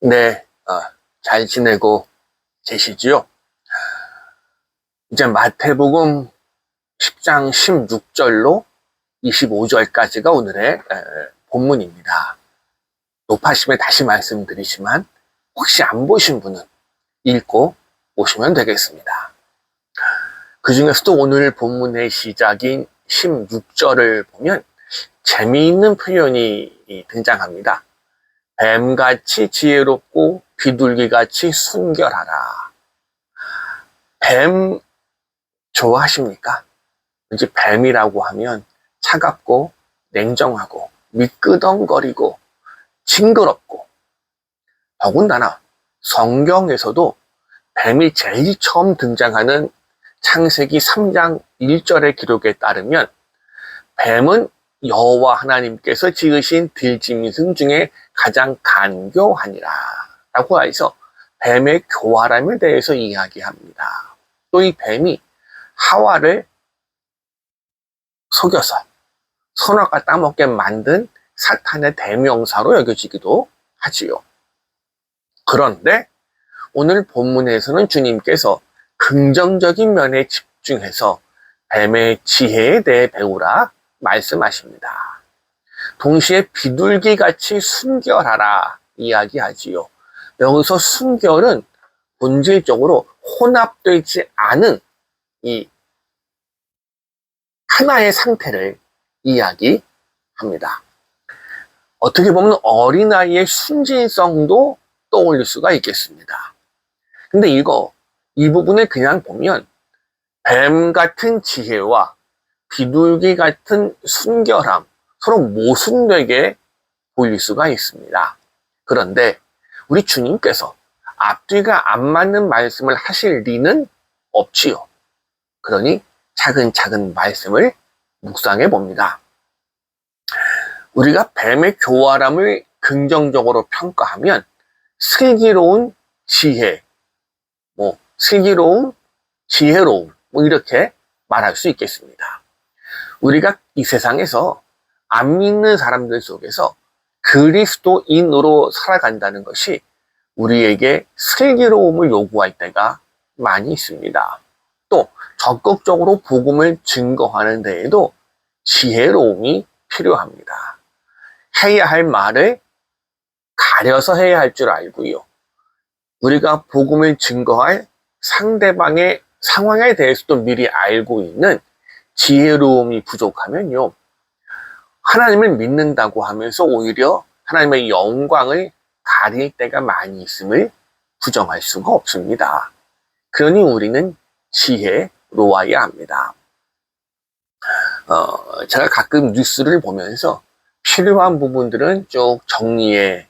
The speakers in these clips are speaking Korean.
네, 잘 지내고 계시지요? 이제 마태복음 10장 16절로 25절까지가 오늘의 본문입니다. 높아심에 다시 말씀드리지만 혹시 안 보신 분은 읽고 오시면 되겠습니다. 그 중에서도 오늘 본문의 시작인 16절을 보면 재미있는 표현이 등장합니다. 뱀같이 지혜롭고 비둘기같이 순결하라. 뱀 좋아하십니까? 왠지 뱀이라고 하면 차갑고 냉정하고 미끄덩거리고 징그럽고, 더군다나 성경에서도 뱀이 제일 처음 등장하는 창세기 3장 1절의 기록에 따르면 뱀은 여호와 하나님께서 지으신 들짐승 중에 가장 간교하니라 라고 해서 뱀의 교활함에 대해서 이야기합니다. 또 이 뱀이 하와를 속여서 선악과 따먹게 만든 사탄의 대명사로 여겨지기도 하지요. 그런데 오늘 본문에서는 주님께서 긍정적인 면에 집중해서 뱀의 지혜에 대해 배우라 말씀하십니다. 동시에 비둘기같이 순결하라 이야기하지요. 여기서 순결은 본질적으로 혼합되지 않은 이 하나의 상태를 이야기합니다. 어떻게 보면 어린아이의 순진성도 떠올릴 수가 있겠습니다. 근데 이 부분을 그냥 보면 뱀 같은 지혜와 비둘기 같은 순결함, 서로 모순되게 보일 수가 있습니다. 그런데 우리 주님께서 앞뒤가 안 맞는 말씀을 하실 리는 없지요. 그러니 차근차근 말씀을 묵상해 봅니다. 우리가 뱀의 교활함을 긍정적으로 평가하면 슬기로운 지혜, 슬기로운 지혜로움, 이렇게 말할 수 있겠습니다. 우리가 이 세상에서 안 믿는 사람들 속에서 그리스도인으로 살아간다는 것이 우리에게 슬기로움을 요구할 때가 많이 있습니다. 또 적극적으로 복음을 증거하는 데에도 지혜로움이 필요합니다. 해야 할 말을 가려서 해야 할 줄 알고요. 우리가 복음을 증거할 상대방의 상황에 대해서도 미리 알고 있는 지혜로움이 부족하면요, 하나님을 믿는다고 하면서 오히려 하나님의 영광을 가릴 때가 많이 있음을 부정할 수가 없습니다. 그러니 우리는 지혜로워야 합니다. 제가 가끔 뉴스를 보면서 필요한 부분들은 쭉 정리해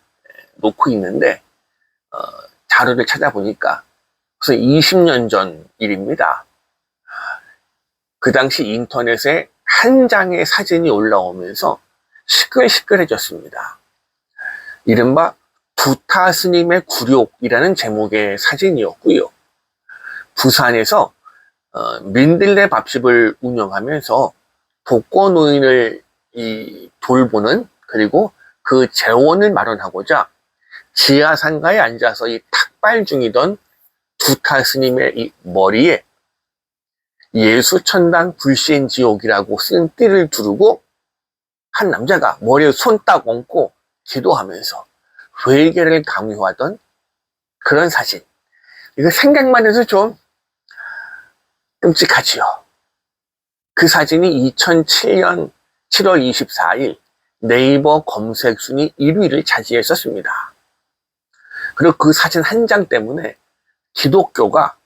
놓고 있는데, 자료를 찾아보니까 벌써 20년 전 일입니다. 그 당시 인터넷에 한 장의 사진이 올라오면서 시끌시끌해졌습니다. 이른바 부타 스님의 굴욕이라는 제목의 사진이었고요. 부산에서 민들레 밥집을 운영하면서 독거노인을 돌보는, 그리고 그 재원을 마련하고자 지하상가에 앉아서 이 탁발 중이던 부타 스님의 이 머리에 예수천당 불신지옥이라고 쓴 띠를 두르고 한 남자가 머리에 손 딱 얹고 기도하면서 회개를 강요하던 그런 사진. 이거 생각만 해도 좀 끔찍하지요. 그 사진이 2007년 7월 24일 네이버 검색 순위 1위를 차지했었습니다. 그리고 그 사진 한 장 때문에 기독교가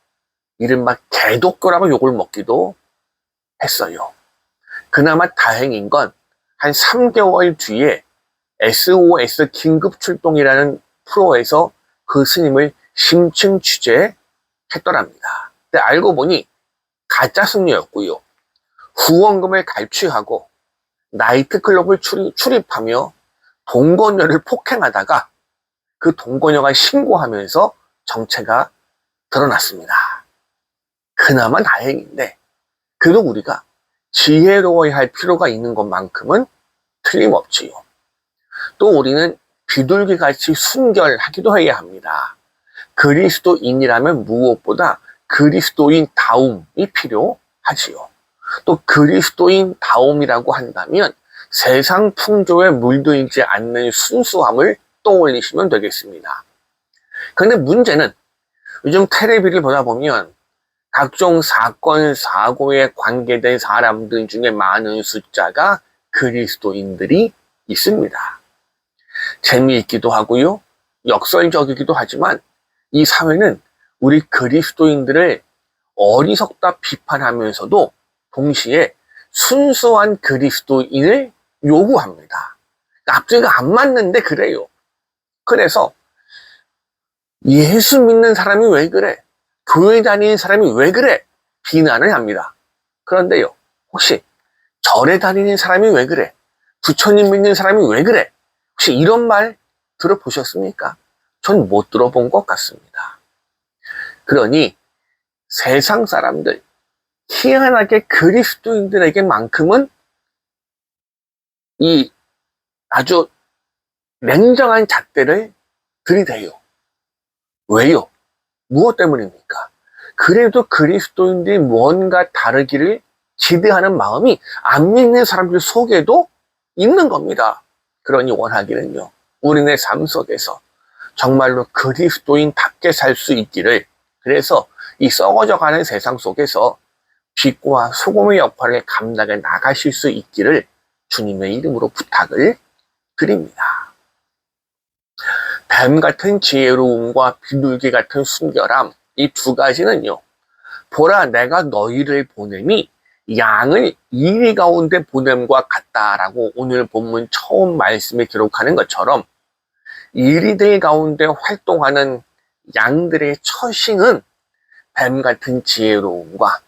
이른바 개독교라고 욕을 먹기도 했어요. 그나마 다행인 건 한 3개월 뒤에 SOS 긴급 출동이라는 프로에서 그 스님을 심층 취재했더랍니다. 근데 알고 보니 가짜 스님이었고요. 후원금을 갈취하고 나이트클럽을 출입하며 동거녀를 폭행하다가 그 동거녀가 신고하면서 정체가 드러났습니다. 그나마 다행인데, 그래도 우리가 지혜로워야 할 필요가 있는 것만큼은 틀림없지요. 또 우리는 비둘기같이 순결하기도 해야 합니다. 그리스도인이라면 무엇보다 그리스도인다움이 필요하지요. 또 그리스도인다움이라고 한다면 세상 풍조에 물들지 않는 순수함을 떠올리시면 되겠습니다. 그런데 문제는 요즘 텔레비를 보다 보면 각종 사건, 사고에 관계된 사람들 중에 많은 숫자가 그리스도인들이 있습니다. 재미있기도 하고요, 역설적이기도 하지만 이 사회는 우리 그리스도인들을 어리석다 비판하면서도 동시에 순수한 그리스도인을 요구합니다. 앞뒤가 안 맞는데 그래요. 그래서 예수 믿는 사람이 왜 그래? 교회 다니는 사람이 왜 그래? 비난을 합니다. 그런데요, 혹시 절에 다니는 사람이 왜 그래? 부처님 믿는 사람이 왜 그래? 혹시 이런 말 들어보셨습니까? 전 못 들어본 것 같습니다. 그러니 세상 사람들, 희한하게 그리스도인들에게만큼은 이 아주 냉정한 잣대를 들이대요. 왜요? 무엇 때문입니까? 그래도 그리스도인들이 뭔가 다르기를 기대하는 마음이 안 믿는 사람들 속에도 있는 겁니다. 그러니 원하기는요, 우리네 삶 속에서 정말로 그리스도인답게 살 수 있기를, 그래서 이 썩어져가는 세상 속에서 빛과 소금의 역할을 감당해 나가실 수 있기를 주님의 이름으로 부탁을 드립니다. 뱀 같은 지혜로움과 비둘기 같은 순결함, 이 두 가지는요, 보라 내가 너희를 보냄이 양을 이리 가운데 보냄과 같다라고 오늘 본문 처음 말씀에 기록하는 것처럼 이리들 가운데 활동하는 양들의 처신은 뱀 같은 지혜로움과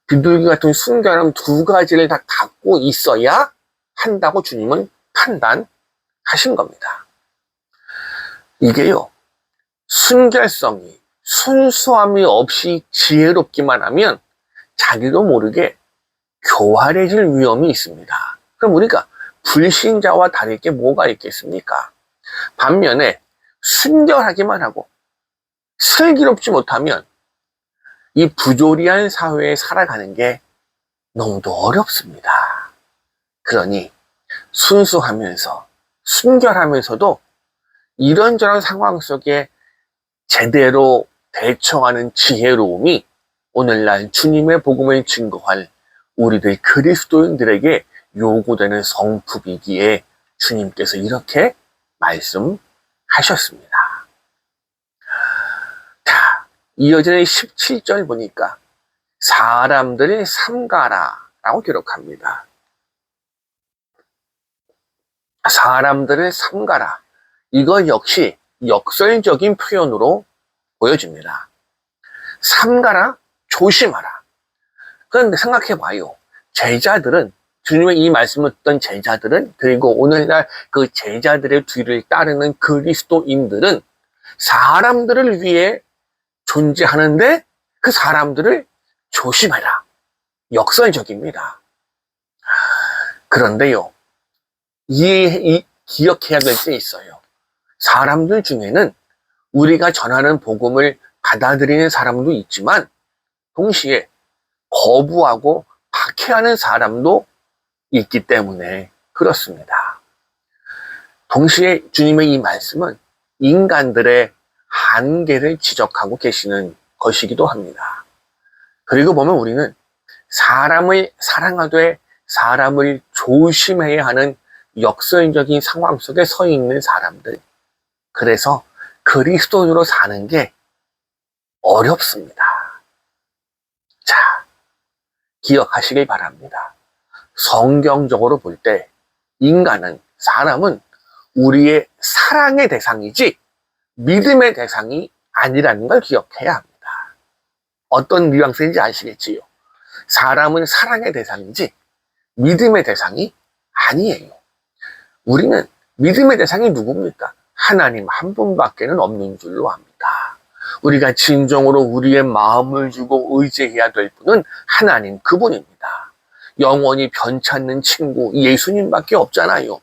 비둘기 같은 순결함 두 가지를 다 갖고 있어야 한다고 주님은 판단하신 겁니다. 이게요, 순결성이, 순수함이 없이 지혜롭기만 하면 자기도 모르게 교활해질 위험이 있습니다. 그럼 우리가 불신자와 다를 게 뭐가 있겠습니까? 반면에 순결하기만 하고 슬기롭지 못하면 이 부조리한 사회에 살아가는 게 너무도 어렵습니다. 그러니 순수하면서 순결하면서도 이런저런 상황 속에 제대로 대처하는 지혜로움이 오늘날 주님의 복음을 증거할 우리들 그리스도인들에게 요구되는 성품이기에 주님께서 이렇게 말씀하셨습니다. 자, 이어지는 17절 보니까 사람들을 삼가라 라고 기록합니다. 사람들을 삼가라. 이거 역시 역설적인 표현으로 보여집니다. 삼가라, 조심하라. 그런데 생각해봐요. 제자들은, 주님의 이 말씀을 듣던 제자들은, 그리고 오늘날 그 제자들의 뒤를 따르는 그리스도인들은 사람들을 위해 존재하는데 그 사람들을 조심해라. 역설적입니다. 그런데요, 기억해야 될 게 있어요. 사람들 중에는 우리가 전하는 복음을 받아들이는 사람도 있지만 동시에 거부하고 박해하는 사람도 있기 때문에 그렇습니다. 동시에 주님의 이 말씀은 인간들의 한계를 지적하고 계시는 것이기도 합니다. 그리고 보면 우리는 사람을 사랑하되 사람을 조심해야 하는 역설적인 상황 속에 서 있는 사람들, 그래서 그리스도인으로 사는 게 어렵습니다. 자, 기억하시길 바랍니다. 성경적으로 볼 때 인간은, 사람은 우리의 사랑의 대상이지 믿음의 대상이 아니라는 걸 기억해야 합니다. 어떤 뉘앙스인지 아시겠지요? 사람은 사랑의 대상이지 믿음의 대상이 아니에요. 우리는 믿음의 대상이 누굽니까? 하나님 한 분밖에는 없는 줄로 압니다. 우리가 진정으로 우리의 마음을 주고 의지해야 될 분은 하나님 그분입니다. 영원히 변찮는 친구 예수님밖에 없잖아요.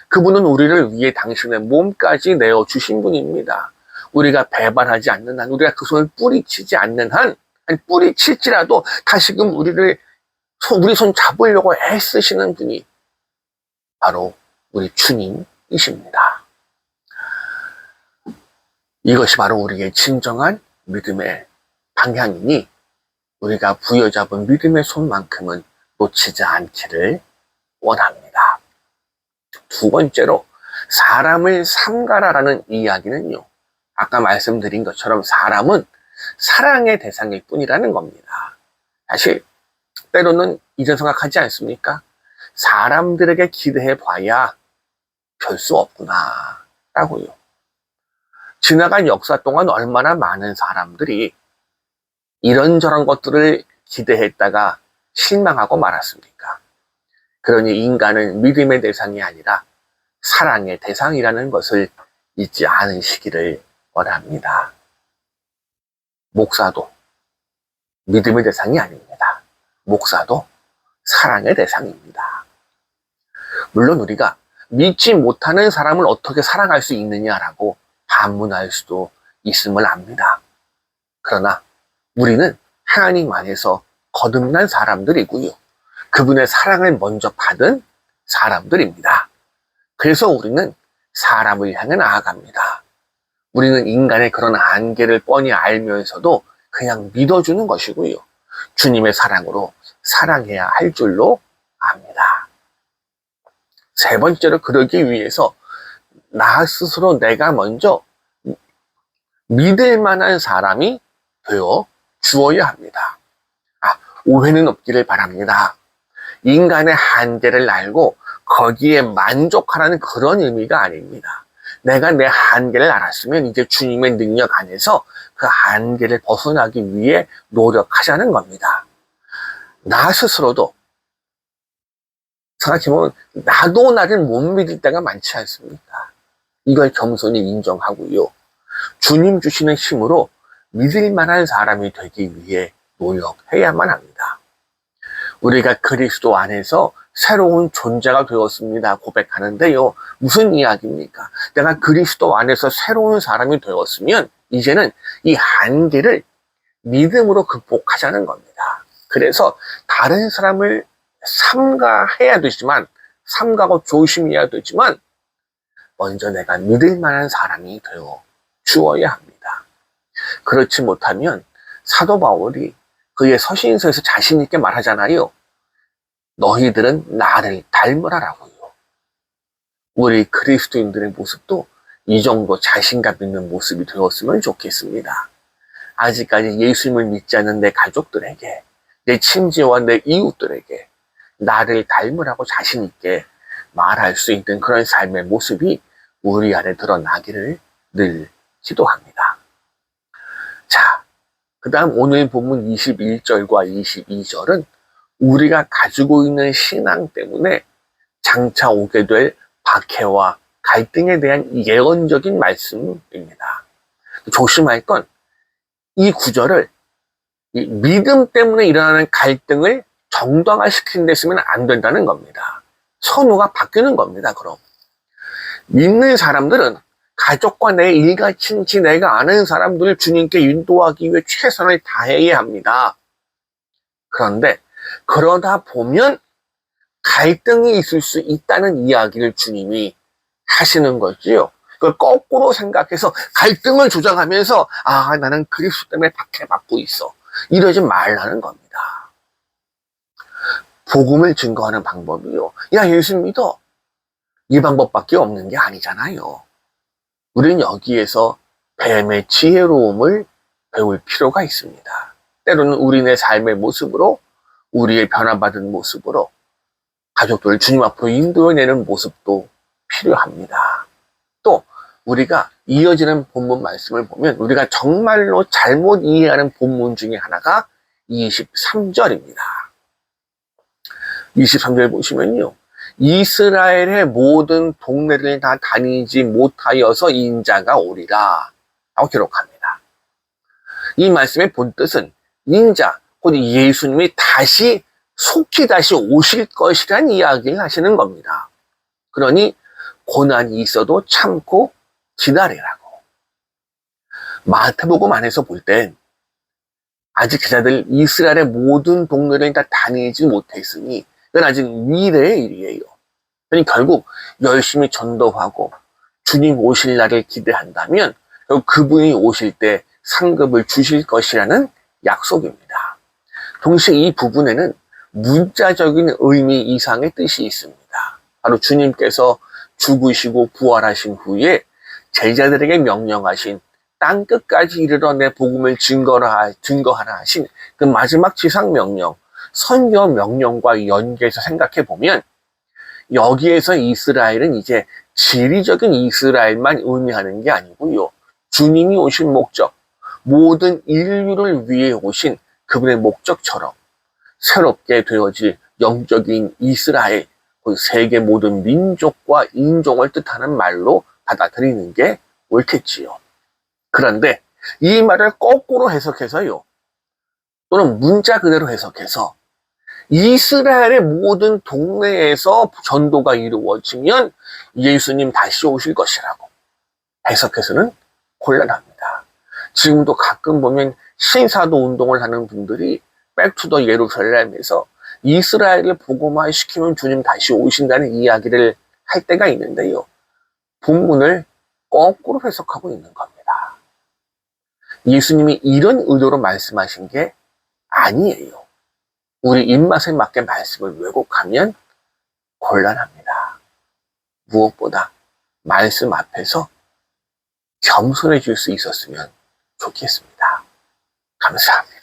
그분은 우리를 위해 당신의 몸까지 내어주신 분입니다. 우리가 배반하지 않는 한, 우리가 그 손을 뿌리치지 않는 한, 아니 뿌리칠지라도 다시금 우리 손 잡으려고 애쓰시는 분이 바로 우리 주님이십니다. 이것이 바로 우리의 진정한 믿음의 방향이니 우리가 부여잡은 믿음의 손만큼은 놓치지 않기를 원합니다. 두 번째로 사람을 삼가라라는 이야기는요, 아까 말씀드린 것처럼 사람은 사랑의 대상일 뿐이라는 겁니다. 사실 때로는 이런 생각하지 않습니까? 사람들에게 기대해 봐야 별 수 없구나 라고요. 지나간 역사 동안 얼마나 많은 사람들이 이런저런 것들을 기대했다가 실망하고 말았습니까? 그러니 인간은 믿음의 대상이 아니라 사랑의 대상이라는 것을 잊지 않으시기를 원합니다. 목사도 믿음의 대상이 아닙니다. 목사도 사랑의 대상입니다. 물론 우리가 믿지 못하는 사람을 어떻게 사랑할 수 있느냐라고 반문할 수도 있음을 압니다. 그러나 우리는 하나님 안에서 거듭난 사람들이고요. 그분의 사랑을 먼저 받은 사람들입니다. 그래서 우리는 사람을 향해 나아갑니다. 우리는 인간의 그런 한계를 뻔히 알면서도 그냥 믿어주는 것이고요. 주님의 사랑으로 사랑해야 할 줄로 압니다. 세 번째로 그러기 위해서 나 스스로 내가 먼저 믿을 만한 사람이 되어 주어야 합니다. 오해는 없기를 바랍니다. 인간의 한계를 알고 거기에 만족하라는 그런 의미가 아닙니다. 내가 내 한계를 알았으면 이제 주님의 능력 안에서 그 한계를 벗어나기 위해 노력하자는 겁니다. 나 스스로도 생각해보면 나도 나를 못 믿을 때가 많지 않습니까? 이걸 겸손히 인정하고요. 주님 주시는 힘으로 믿을 만한 사람이 되기 위해 노력해야만 합니다. 우리가 그리스도 안에서 새로운 존재가 되었습니다 고백하는데요. 무슨 이야기입니까? 내가 그리스도 안에서 새로운 사람이 되었으면 이제는 이 한계를 믿음으로 극복하자는 겁니다. 그래서 다른 사람을 삼가해야 되지만, 삼가고 조심해야 되지만 먼저 내가 믿을 만한 사람이 되어 주어야 합니다. 그렇지 못하면 사도 바울이 그의 서신서에서 자신 있게 말하잖아요. 너희들은 나를 닮으라라고요. 우리 그리스도인들의 모습도 이 정도 자신감 있는 모습이 되었으면 좋겠습니다. 아직까지 예수님을 믿지 않는 내 가족들에게, 내 친지와 내 이웃들에게 나를 닮으라고 자신 있게 말할 수 있는 그런 삶의 모습이 우리 안에 드러나기를 늘 기도합니다. 자, 그 다음 오늘 본문 21절과 22절은 우리가 가지고 있는 신앙 때문에 장차 오게 될 박해와 갈등에 대한 예언적인 말씀입니다. 조심할 건 이 구절을 이 믿음 때문에 일어나는 갈등을 정당화시키는 데 쓰면 안 된다는 겁니다. 선호가 바뀌는 겁니다. 그럼 믿는 사람들은 가족과 내 일가 친지 내가 아는 사람들을 주님께 인도하기 위해 최선을 다해야 합니다. 그런데 그러다 보면 갈등이 있을 수 있다는 이야기를 주님이 하시는 거지요. 그걸 거꾸로 생각해서 갈등을 조장하면서 나는 그리스도 때문에 박해받고 있어, 이러지 말라는 겁니다. 복음을 증거하는 방법이요, 야 예수 믿어, 이 방법밖에 없는 게 아니잖아요. 우리는 여기에서 뱀의 지혜로움을 배울 필요가 있습니다. 때로는 우리네 삶의 모습으로, 우리의 변화받은 모습으로 가족들을 주님 앞으로 인도해내는 모습도 필요합니다. 또 우리가 이어지는 본문 말씀을 보면 우리가 정말로 잘못 이해하는 본문 중에 하나가 23절입니다. 23절 보시면요, 이스라엘의 모든 동네를 다 다니지 못하여서 인자가 오리라 라고 기록합니다. 이 말씀의 본뜻은 인자, 곧 예수님이 속히 다시 오실 것이란 이야기를 하시는 겁니다. 그러니 고난이 있어도 참고 기다리라고. 마태복음 안에서 볼 땐 아직 제자들 이스라엘의 모든 동네를 다 다니지 못했으니 그건 아직 미래의 일이에요. 그러니 결국 열심히 전도하고 주님 오실 날을 기대한다면 그분이 오실 때 상급을 주실 것이라는 약속입니다. 동시에 이 부분에는 문자적인 의미 이상의 뜻이 있습니다. 바로 주님께서 죽으시고 부활하신 후에 제자들에게 명령하신 땅 끝까지 이르러 내 복음을 증거하라 하신 그 마지막 지상 명령, 선교 명령과 연계해서 생각해 보면 여기에서 이스라엘은 이제 지리적인 이스라엘만 의미하는 게 아니고요. 주님이 오신 목적, 모든 인류를 위해 오신 그분의 목적처럼 새롭게 되어질 영적인 이스라엘, 세계 모든 민족과 인종을 뜻하는 말로 받아들이는 게 옳겠지요. 그런데 이 말을 거꾸로 해석해서요, 또는 문자 그대로 해석해서 이스라엘의 모든 동네에서 전도가 이루어지면 예수님 다시 오실 것이라고 해석해서는 곤란합니다. 지금도 가끔 보면 신사도 운동을 하는 분들이 백투더 예루살렘에서 이스라엘을 복음화시키면 주님 다시 오신다는 이야기를 할 때가 있는데요. 본문을 거꾸로 해석하고 있는 겁니다. 예수님이 이런 의도로 말씀하신 게 아니에요. 우리 입맛에 맞게 말씀을 왜곡하면 곤란합니다. 무엇보다 말씀 앞에서 겸손해질 수 있었으면 좋겠습니다. 감사합니다.